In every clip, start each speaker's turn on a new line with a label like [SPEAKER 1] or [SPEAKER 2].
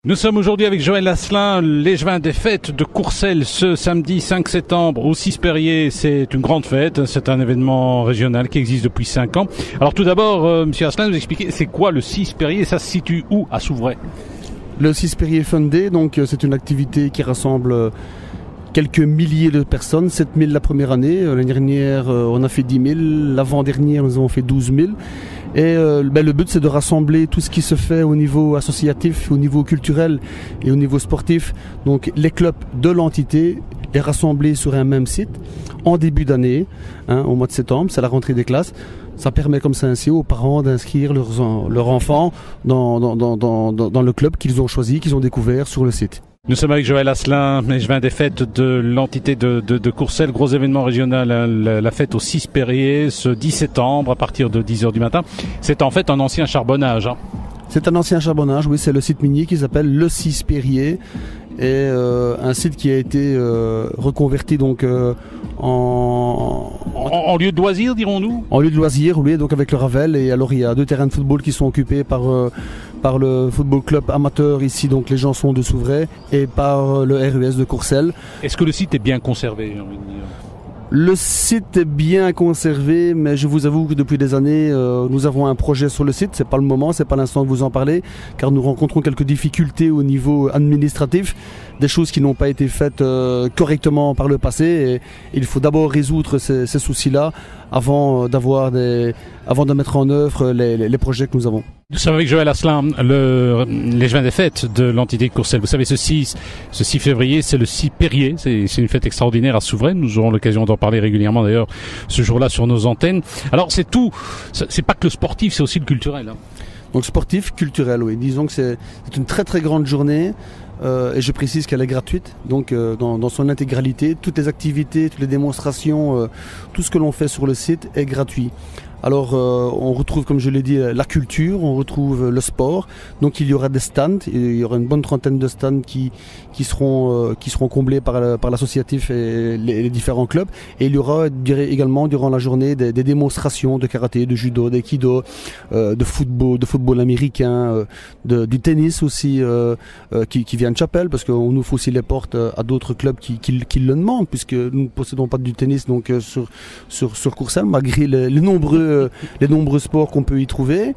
[SPEAKER 1] Nous sommes aujourd'hui avec Joël Asselin, l'échevin des fêtes de Courcelles ce samedi 5 septembre au 6 Perrier. C'est une grande fête, c'est un événement régional qui existe depuis 5 ans. Alors tout d'abord, Monsieur Asselin, nous expliquez, c'est quoi le 6 Perrier? Ça se situe où à Souvray?
[SPEAKER 2] Le 6 Perrier Fun Day, donc c'est une activité qui rassemble quelques milliers de personnes, 7 000 la première année. L'année dernière, on a fait 10 000. L'avant-dernière, nous avons fait 12 000. Et le but, c'est de rassembler tout ce qui se fait au niveau associatif, au niveau culturel et au niveau sportif. Donc les clubs de l'entité est rassemblés sur un même site en début d'année, au mois de septembre, c'est la rentrée des classes. Ça permet comme ça ainsi aux parents d'inscrire leurs enfants dans le club qu'ils ont choisi, qu'ils ont découvert sur le site.
[SPEAKER 1] Nous sommes avec Joël Asselin, échevin des fêtes de l'entité de Courcelles, gros événement régional, la fête au 6 Perrier, ce 10 septembre à partir de 10h du matin. C'est en fait un ancien charbonnage.
[SPEAKER 2] C'est un ancien charbonnage, oui, c'est le site minier qui s'appelle le 6 Perrier, et un site qui a été reconverti donc
[SPEAKER 1] en lieu de loisir, dirons-nous.
[SPEAKER 2] En lieu de loisir, oui, donc avec le Ravel, et alors il y a 2 terrains de football qui sont occupés par le football club amateur ici, donc les gens sont de Souvray, et par le RUS de Courcelles.
[SPEAKER 1] Est-ce que le site est bien conservé, j'ai envie de dire ?
[SPEAKER 2] Le site est bien conservé, mais je vous avoue que depuis des années, nous avons un projet sur le site. C'est pas le moment, c'est pas l'instant que vous en parlez, car nous rencontrons quelques difficultés au niveau administratif, des choses qui n'ont pas été faites correctement par le passé. Et il faut d'abord résoudre ces soucis-là avant de mettre en œuvre les projets que nous avons.
[SPEAKER 1] Nous sommes avec Joël Asselin, l'échevin des fêtes de l'entité de Courcelles. Vous savez, ce 6 février, c'est le 6 Perrier. C'est une fête extraordinaire à Souvray. Nous aurons l'occasion d'en parler régulièrement d'ailleurs ce jour-là sur nos antennes. Alors c'est tout, c'est pas que le sportif, c'est aussi le culturel.
[SPEAKER 2] Donc sportif, culturel, oui. Disons que c'est une très très grande journée. Et je précise qu'elle est gratuite, donc dans son intégralité, toutes les activités, toutes les démonstrations, tout ce que l'on fait sur le site est gratuit. Alors on retrouve, comme je l'ai dit, la culture, on retrouve le sport, donc il y aura des stands, il y aura une bonne trentaine de stands qui seront comblés par l'associatif et les différents clubs, et il y aura également durant la journée des démonstrations de karaté, de judo, d'aïkido, de football américain, du tennis aussi qui vient de Chapelle, parce qu'on ouvre aussi les portes à d'autres clubs qui le demandent, puisque nous ne possédons pas du tennis donc sur Courcelles, malgré les nombreux sports qu'on peut y trouver.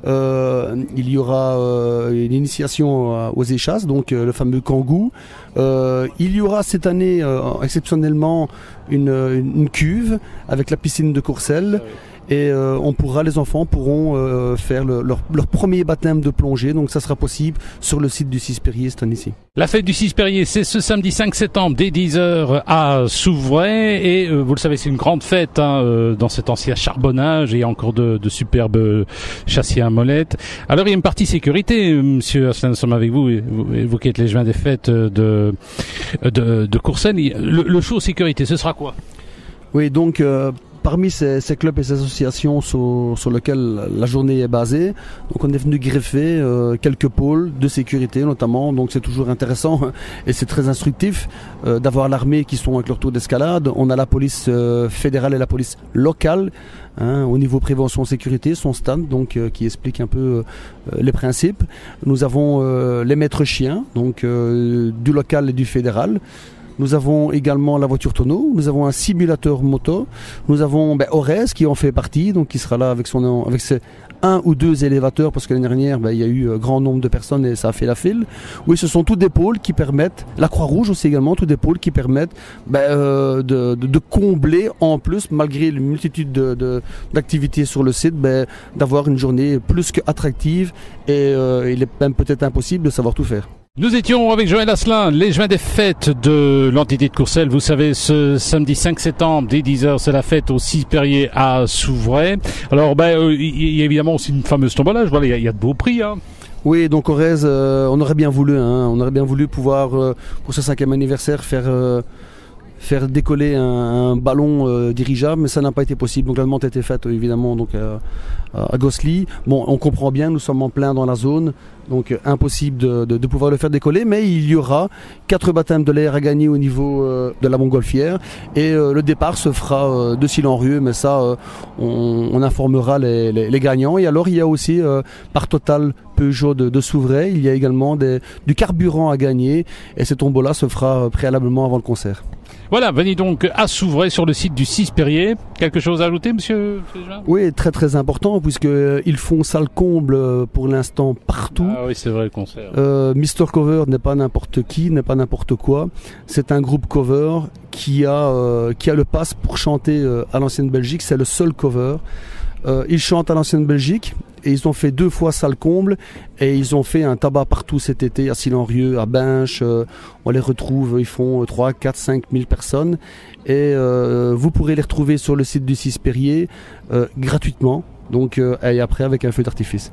[SPEAKER 2] Il y aura une initiation aux échasses, donc le fameux kangou. Il y aura cette année exceptionnellement une cuve avec la piscine de Courcelles. Et les enfants pourront faire leur premier baptême de plongée, donc ça sera possible sur le site du 6 Perrier cette année-ci.
[SPEAKER 1] La fête du 6 Perrier, c'est ce samedi 5 septembre dès 10h à Souvray, et vous le savez, c'est une grande fête dans cet ancien charbonnage, et il y a encore de superbes châssis à molettes. Alors il y a une partie sécurité, Monsieur Asselin, nous sommes avec vous, vous qui êtes l'échevin des fêtes de Courcelles. Le show sécurité, ce sera quoi?
[SPEAKER 2] Oui, donc parmi ces clubs et ces associations sur lesquels la journée est basée, donc on est venu greffer quelques pôles de sécurité notamment, donc c'est toujours intéressant et c'est très instructif d'avoir l'armée qui sont avec leur tour d'escalade. On a la police fédérale et la police locale au niveau prévention sécurité, son stand donc qui explique un peu les principes. Nous avons les maîtres chiens donc du local et du fédéral. Nous avons également la voiture tonneau, nous avons un simulateur moto, nous avons Orez qui en fait partie, donc qui sera là avec ses 1 ou 2 élévateurs, parce que l'année dernière il y a eu grand nombre de personnes et ça a fait la file. Oui, ce sont tous des pôles qui permettent, la Croix-Rouge aussi également, tous des pôles qui permettent de combler en plus, malgré une multitude d'activités sur le site, d'avoir une journée plus qu'attractive, et il est même peut-être impossible de savoir tout faire.
[SPEAKER 1] Nous étions avec Joël Asselin, l'échevin des fêtes de l'entité de Courcelles. Vous savez, ce samedi 5 septembre, dès 10h, c'est la fête au 6 Perrier à Souvray. Alors, il y a évidemment aussi une fameuse tombola. Voilà, il y a de beaux prix,
[SPEAKER 2] Oui, donc Orez, on aurait bien voulu pouvoir, pour ce 5e anniversaire, faire décoller un ballon dirigeable, mais ça n'a pas été possible. Donc la demande a été faite évidemment donc à Gosselies. Bon, on comprend bien, nous sommes en plein dans la zone, donc impossible de pouvoir le faire décoller, mais il y aura 4 baptêmes de l'air à gagner au niveau de la montgolfière, et le départ se fera de Sillenrieux, mais ça on informera les gagnants. Et alors il y a aussi par total Peugeot de Souvray. Il y a également du carburant à gagner et cette tombola se fera préalablement avant le concert.
[SPEAKER 1] Voilà, venez donc à Souvray sur le site du 6 Perrier. Quelque chose à ajouter, monsieur Juin?
[SPEAKER 2] Oui, très très important, puisqu'ils font salle comble pour l'instant partout.
[SPEAKER 1] Ah oui, c'est vrai, le concert.
[SPEAKER 2] Mr. Cover n'est pas n'importe qui, n'est pas n'importe quoi. C'est un groupe cover qui a le pass pour chanter à l'Ancienne Belgique. C'est le seul cover. Ils chantent à l'Ancienne Belgique et ils ont fait 2 fois salle comble et ils ont fait un tabac partout cet été à Sillenrieux, à Binche. On les retrouve, ils font 3, 4, 5 000 personnes et vous pourrez les retrouver sur le site du 6 Perrier gratuitement, donc et après avec un feu d'artifice.